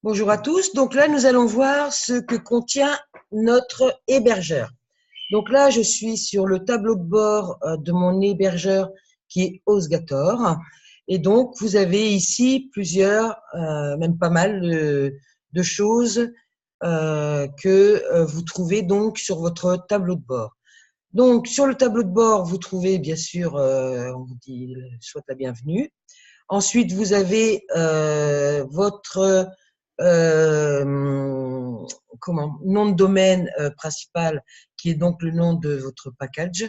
Bonjour à tous. Donc là, nous allons voir ce que contient notre hébergeur. Donc là, je suis sur le tableau de bord de mon hébergeur qui est HostGator. Et donc, vous avez ici plusieurs, même pas mal de choses que vous trouvez donc sur votre tableau de bord. Donc, sur le tableau de bord, vous trouvez bien sûr, on vous dit souhaite la bienvenue. Ensuite, vous avez votre nom de domaine principal, qui est donc le nom de votre package.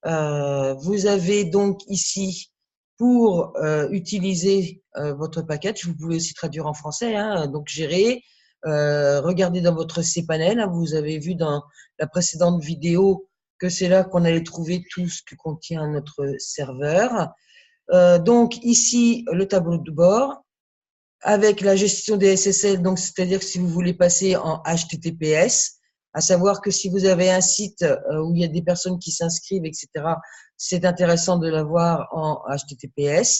Vous avez donc ici, pour utiliser votre package, vous pouvez aussi traduire en français, hein, donc gérer. Regardez dans votre cPanel, hein, vous avez vu dans la précédente vidéo que c'est là qu'on allait trouver tout ce que contient notre serveur. Donc ici, le tableau de bord avec la gestion des SSL, donc c'est-à-dire que si vous voulez passer en HTTPS, à savoir que si vous avez un site où il y a des personnes qui s'inscrivent, etc., c'est intéressant de l'avoir en HTTPS.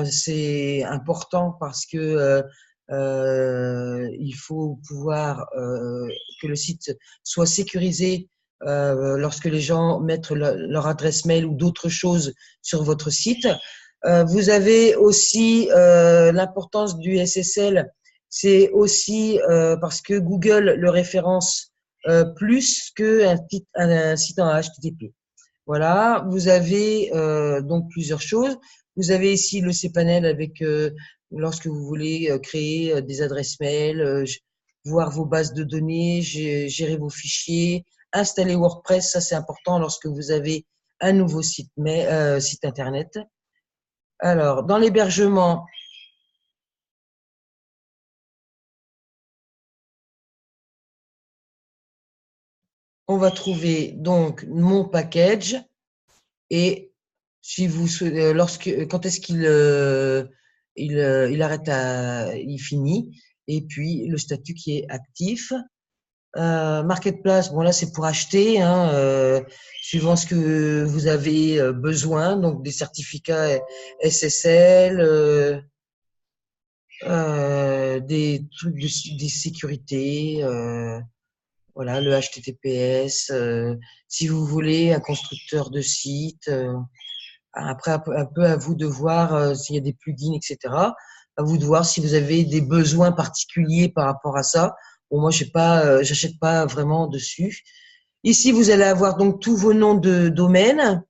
C'est important parce que il faut pouvoir que le site soit sécurisé lorsque les gens mettent leur adresse mail ou d'autres choses sur votre site. Vous avez aussi l'importance du SSL, c'est aussi parce que Google le référence plus qu'un site en HTTP. Voilà, vous avez donc plusieurs choses. Vous avez ici le cPanel avec, lorsque vous voulez créer des adresses mail, voir vos bases de données, gérer vos fichiers, installer WordPress, ça c'est important lorsque vous avez un nouveau site internet. Alors, dans l'hébergement, on va trouver donc mon package et si vous quand est-ce qu'il il arrête il finit et puis le statut qui est actif. Marketplace, bon là c'est pour acheter, hein, suivant ce que vous avez besoin, donc des certificats SSL, des trucs des sécurités. Voilà, le HTTPS, si vous voulez un constructeur de site, après un peu à vous de voir s'il y a des plugins, etc. À vous de voir si vous avez des besoins particuliers par rapport à ça. Bon, moi, j'achète pas vraiment dessus. Ici, vous allez avoir donc tous vos noms de domaine.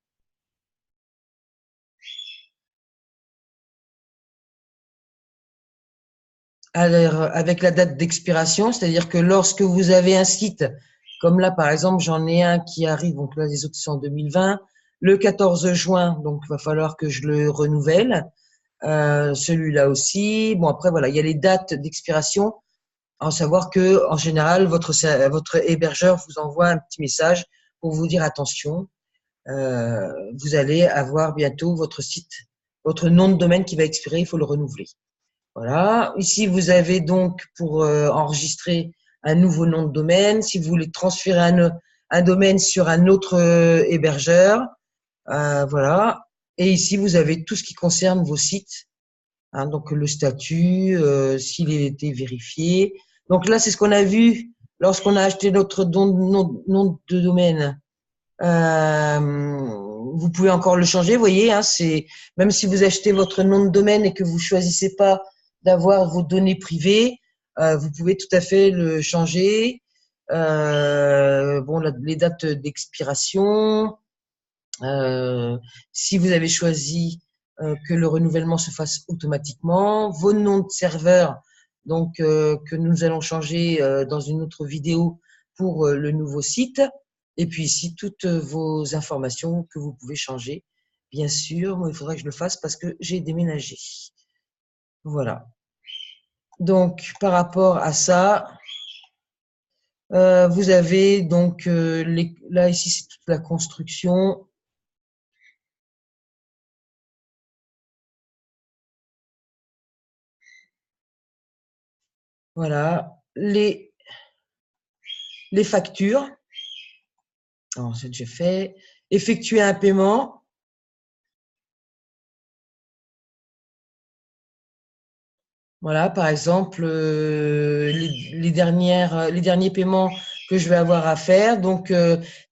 Alors, avec la date d'expiration, c'est-à-dire que lorsque vous avez un site, comme là par exemple, j'en ai un qui arrive, donc là les autres sont en 2020, le 14 juin, donc il va falloir que je le renouvelle, celui-là aussi. Bon après voilà, il y a les dates d'expiration, en savoir que en général votre hébergeur vous envoie un petit message pour vous dire attention, vous allez avoir bientôt votre site, votre nom de domaine qui va expirer, il faut le renouveler. Voilà. Ici, vous avez donc pour enregistrer un nouveau nom de domaine. Si vous voulez transférer un domaine sur un autre hébergeur, voilà. Et ici, vous avez tout ce qui concerne vos sites. Hein, donc le statut, s'il a été vérifié. Donc là, c'est ce qu'on a vu lorsqu'on a acheté notre nom de domaine. Vous pouvez encore le changer, vous voyez, hein, c'est même si vous achetez votre nom de domaine et que vous choisissez pas d'avoir vos données privées, vous pouvez tout à fait le changer. Bon, les dates d'expiration. Si vous avez choisi que le renouvellement se fasse automatiquement, vos noms de serveur, donc que nous allons changer dans une autre vidéo pour le nouveau site. Et puis ici, toutes vos informations que vous pouvez changer. Bien sûr, moi, il faudra que je le fasse parce que j'ai déménagé. Voilà. Donc, par rapport à ça, vous avez donc, là, ici, c'est toute la construction. Voilà. Les factures. Ensuite, j'ai fait effectuer un paiement. Voilà, par exemple, les derniers paiements que je vais avoir à faire. Donc,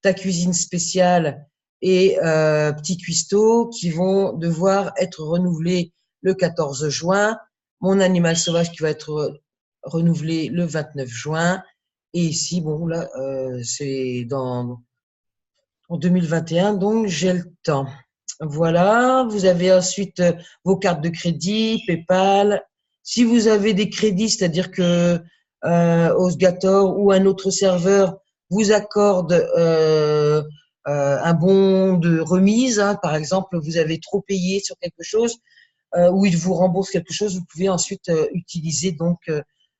ta cuisine spéciale et Petit Cuistot qui vont devoir être renouvelés le 14 juin. Mon animal sauvage qui va être renouvelé le 29 juin. Et ici, bon, là, c'est en 2021, donc j'ai le temps. Voilà, vous avez ensuite vos cartes de crédit, PayPal. Si vous avez des crédits, c'est-à-dire que Osgator ou un autre serveur vous accorde un bon de remise, hein, par exemple, vous avez trop payé sur quelque chose, ou il vous rembourse quelque chose, vous pouvez ensuite utiliser donc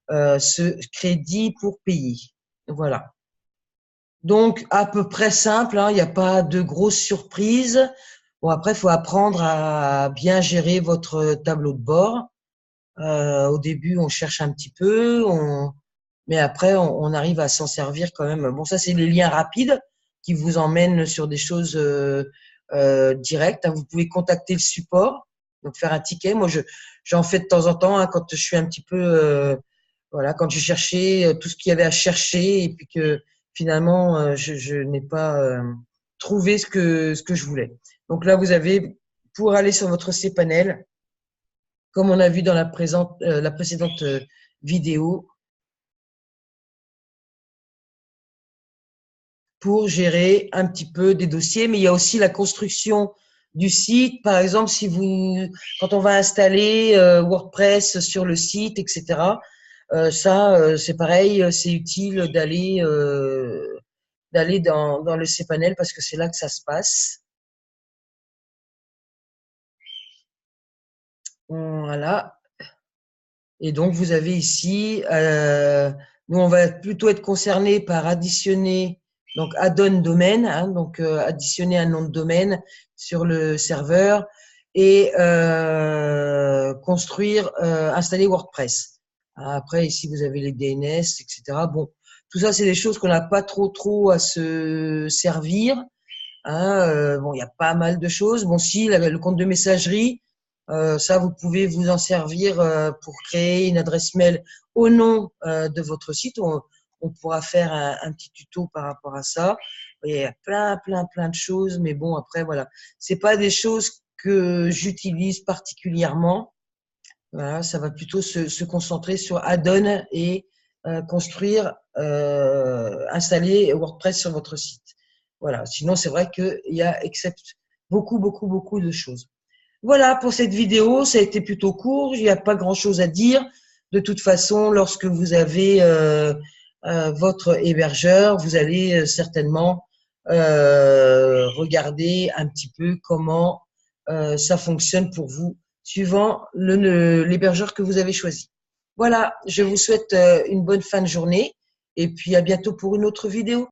ce crédit pour payer. Voilà. Donc, à peu près simple, hein, il n'y a pas de grosses surprises. Bon, après, il faut apprendre à bien gérer votre tableau de bord. Au début, on cherche un petit peu, mais après, on arrive à s'en servir quand même. Bon, ça, c'est les liens rapides qui vous emmènent sur des choses directes, hein. Vous pouvez contacter le support, donc faire un ticket. Moi, j'en fais de temps en temps, hein, quand je suis un petit peu voilà, quand je cherchais tout ce qu'il y avait à chercher et puis que finalement je n'ai pas trouvé ce que je voulais. Donc là, vous avez pour aller sur votre cPanel, comme on a vu dans la précédente vidéo, pour gérer un petit peu des dossiers, mais il y a aussi la construction du site. Par exemple, quand on va installer WordPress sur le site, etc. Ça, c'est pareil, c'est utile d'aller dans le cPanel parce que c'est là que ça se passe. Voilà. Et donc, vous avez ici, nous, on va plutôt être concerné par additionner, donc add-on domaine, hein, donc additionner un nom de domaine sur le serveur et installer WordPress. Après, ici, vous avez les DNS, etc. Bon, tout ça, c'est des choses qu'on n'a pas trop à se servir. Hein, bon, il y a pas mal de choses. Bon, si le compte de messagerie, ça, vous pouvez vous en servir pour créer une adresse mail au nom de votre site. On pourra faire un petit tuto par rapport à ça. Il y a plein de choses, mais bon, après, voilà. C'est pas des choses que j'utilise particulièrement. Voilà, ça va plutôt se concentrer sur add-on et installer WordPress sur votre site. Voilà. Sinon, c'est vrai qu'il y a beaucoup de choses. Voilà pour cette vidéo. Ça a été plutôt court. Il n'y a pas grand-chose à dire. De toute façon, lorsque vous avez votre hébergeur, vous allez certainement regarder un petit peu comment ça fonctionne pour vous, suivant l'hébergeur que vous avez choisi. Voilà, je vous souhaite une bonne fin de journée et puis à bientôt pour une autre vidéo.